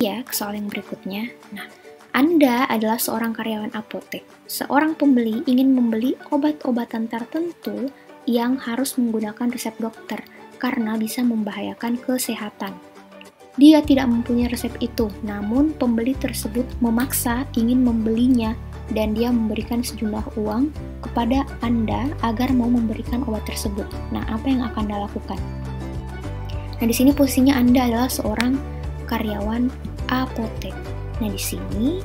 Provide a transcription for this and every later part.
Ya, ke soal yang berikutnya. Nah, Anda adalah seorang karyawan apotek. Seorang pembeli ingin membeli obat-obatan tertentu yang harus menggunakan resep dokter karena bisa membahayakan kesehatan. Dia tidak mempunyai resep itu, namun pembeli tersebut memaksa ingin membelinya dan dia memberikan sejumlah uang kepada Anda agar mau memberikan obat tersebut. Nah, apa yang akan Anda lakukan? Nah, di sini posisinya Anda adalah seorang karyawan apotek. Nah, di sini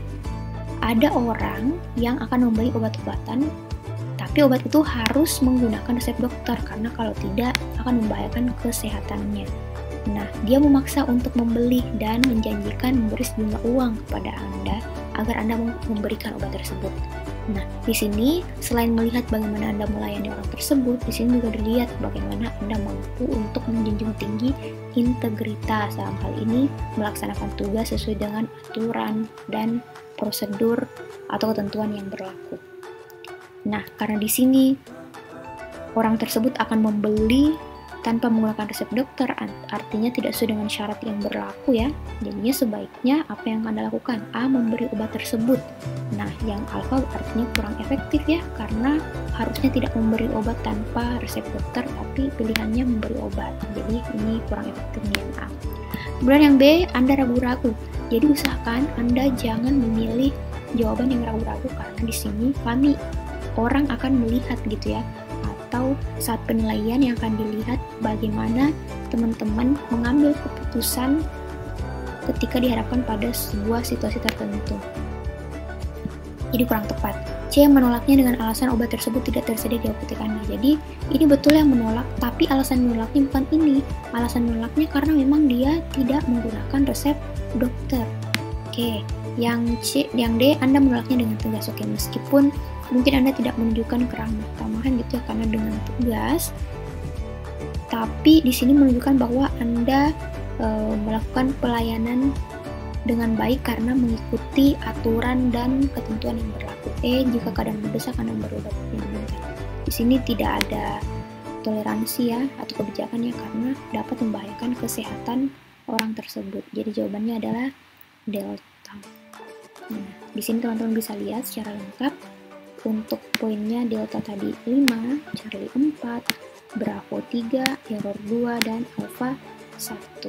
ada orang yang akan membeli obat-obatan, tapi obat itu harus menggunakan resep dokter karena kalau tidak akan membahayakan kesehatannya. Nah, dia memaksa untuk membeli dan menjanjikan memberi sejumlah uang kepada Anda agar Anda memberikan obat tersebut. Nah, di sini selain melihat bagaimana Anda melayani orang tersebut, di sini juga dilihat bagaimana Anda mampu untuk menjunjung tinggi integritas, dalam hal ini melaksanakan tugas sesuai dengan aturan dan prosedur atau ketentuan yang berlaku. Nah, karena di sini orang tersebut akan membeli tanpa menggunakan resep dokter, artinya tidak sesuai dengan syarat yang berlaku ya. Jadinya sebaiknya apa yang Anda lakukan? A. Memberi obat tersebut. Nah, yang alfa artinya kurang efektif ya, karena harusnya tidak memberi obat tanpa resep dokter, tapi pilihannya memberi obat. Jadi ini kurang efektif yang A. Kemudian yang B, Anda ragu-ragu. Jadi usahakan Anda jangan memilih jawaban yang ragu-ragu, karena di sini kami orang akan melihat gitu ya, atau saat penilaian yang akan dilihat bagaimana teman-teman mengambil keputusan ketika dihadapkan pada sebuah situasi tertentu. Jadi kurang tepat. C. Menolaknya dengan alasan obat tersebut tidak tersedia di apotek Anda. Jadi ini betul yang menolak, tapi alasan menolaknya bukan ini. Alasan menolaknya karena memang dia tidak menggunakan resep dokter. Oke. Yang D, Anda menolaknya dengan tegas. Oke, meskipun mungkin Anda tidak menunjukkan keramah-tamahan gitu ya, karena dengan tegas, tapi di sini menunjukkan bahwa Anda melakukan pelayanan dengan baik karena mengikuti aturan dan ketentuan yang berlaku. Jika keadaan mendesak Anda berobat yang mendesak. Di sini tidak ada toleransi ya atau kebijakan ya, karena dapat membahayakan kesehatan orang tersebut. Jadi jawabannya adalah delta. Nah, di sini teman-teman bisa lihat secara lengkap untuk poinnya delta tadi 5, Charlie 4, Bravo 3, Error 2, dan Alpha 1.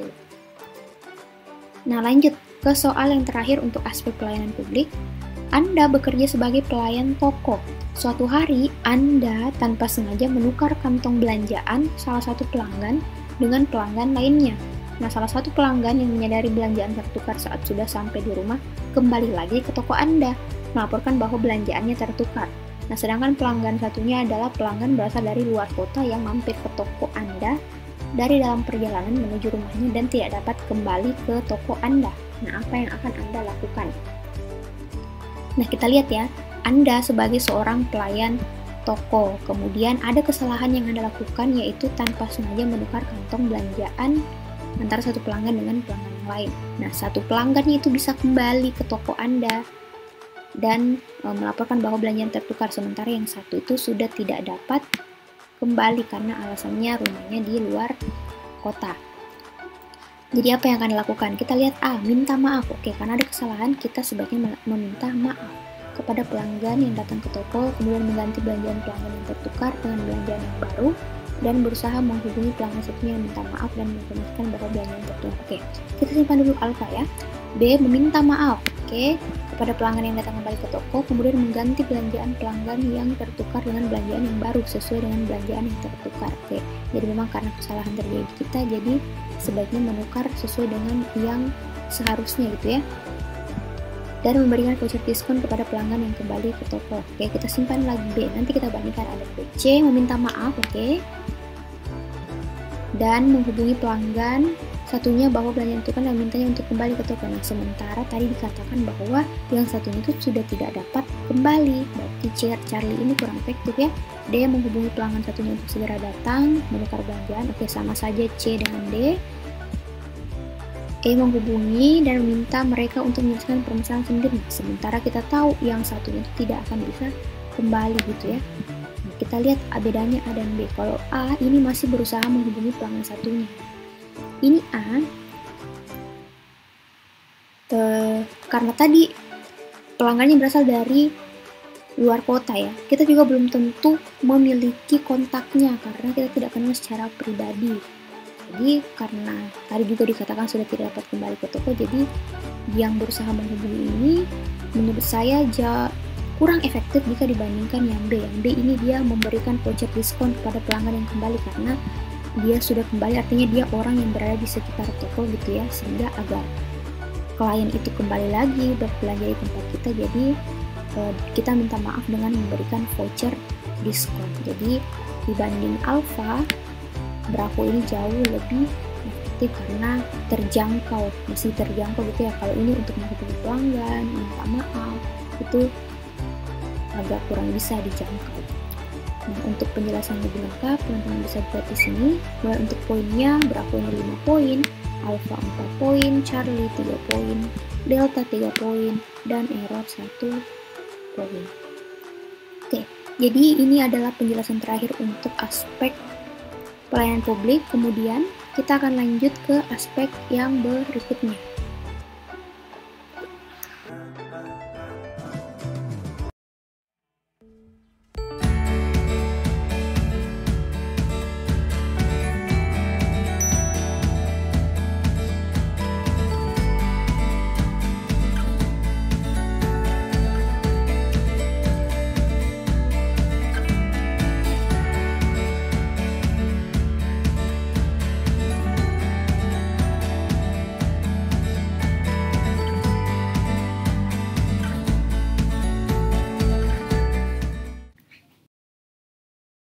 Nah, lanjut ke soal yang terakhir untuk aspek pelayanan publik. Anda bekerja sebagai pelayan toko. Suatu hari, Anda tanpa sengaja menukar kantong belanjaan salah satu pelanggan dengan pelanggan lainnya. Nah, salah satu pelanggan yang menyadari belanjaan tertukar saat sudah sampai di rumah, kembali lagi ke toko Anda, melaporkan bahwa belanjaannya tertukar. Nah, sedangkan pelanggan satunya adalah pelanggan berasal dari luar kota yang mampir ke toko Anda dari dalam perjalanan menuju rumahnya dan tidak dapat kembali ke toko Anda. Nah, apa yang akan Anda lakukan? Nah, kita lihat ya, Anda sebagai seorang pelayan toko, kemudian ada kesalahan yang Anda lakukan, yaitu tanpa sengaja menukar kantong belanjaan antara satu pelanggan dengan pelanggan yang lain. Nah, satu pelanggannya itu bisa kembali ke toko Anda dan melaporkan bahwa belanjaan tertukar, sementara yang satu itu sudah tidak dapat kembali karena alasannya rumahnya di luar kota. Jadi apa yang akan dilakukan? Kita lihat A, minta maaf. Oke, karena ada kesalahan, kita sebaiknya meminta maaf kepada pelanggan yang datang ke toko, kemudian mengganti belanjaan pelanggan yang tertukar dengan belanjaan yang baru, dan berusaha menghubungi pelanggan satunya yang minta maaf dan menginformasikan bahwa belanjaan tertukar. Oke, kita simpan dulu alfa ya. B, meminta maaf. Oke, kepada pelanggan yang datang kembali ke toko, kemudian mengganti belanjaan pelanggan yang tertukar dengan belanjaan yang baru sesuai dengan belanjaan yang tertukar. Oke, jadi memang karena kesalahan terjadi kita, jadi sebaiknya menukar sesuai dengan yang seharusnya gitu ya, dan memberikan voucher diskon kepada pelanggan yang kembali ke toko. Oke, kita simpan lagi B, nanti kita bandingkan ada B. C, meminta maaf. Oke, dan menghubungi pelanggan satunya bahwa belanjaan itu kan dan mintanya untuk kembali ke toko. Nah, sementara tadi dikatakan bahwa yang satunya itu sudah tidak dapat kembali, berarti Charlie ini kurang efektif ya. D, menghubungi pelanggan satunya untuk segera datang menukar belanjaan. Oke, sama saja C dengan D. E, menghubungi dan meminta mereka untuk menyelesaikan permasalahan sendiri, sementara kita tahu yang satunya itu tidak akan bisa kembali gitu ya. Nah, kita lihat bedanya A dan B. Kalau A ini masih berusaha menghubungi pelanggan satunya, ini A karena tadi pelanggannya berasal dari luar kota ya, kita juga belum tentu memiliki kontaknya karena kita tidak kenal secara pribadi. Jadi karena tadi juga dikatakan sudah tidak dapat kembali ke toko, jadi yang berusaha menghubungi ini menurut saya kurang efektif jika dibandingkan yang B. Yang B ini dia memberikan voucher diskon kepada pelanggan yang kembali karena dia sudah kembali, artinya dia orang yang berada di sekitar toko gitu ya, sehingga agar klien itu kembali lagi berbelanja di tempat kita, jadi kita minta maaf dengan memberikan voucher diskon. Jadi dibanding Alfa, Bravo ini jauh lebih efektif karena terjangkau, masih terjangkau gitu ya. Kalau ini untuk menghubungi pelanggan, minta maaf, itu agak kurang bisa dijangkau. Nah, untuk penjelasan lebih lengkap, teman-teman bisa lihat di sini. Mulai untuk poinnya, Bravo ini 5 poin, Alfa 4 poin, Charlie 3 poin, Delta 3 poin, dan Error 1 poin. Oke, jadi ini adalah penjelasan terakhir untuk aspek pelayanan publik. Kemudian kita akan lanjut ke aspek yang berikutnya,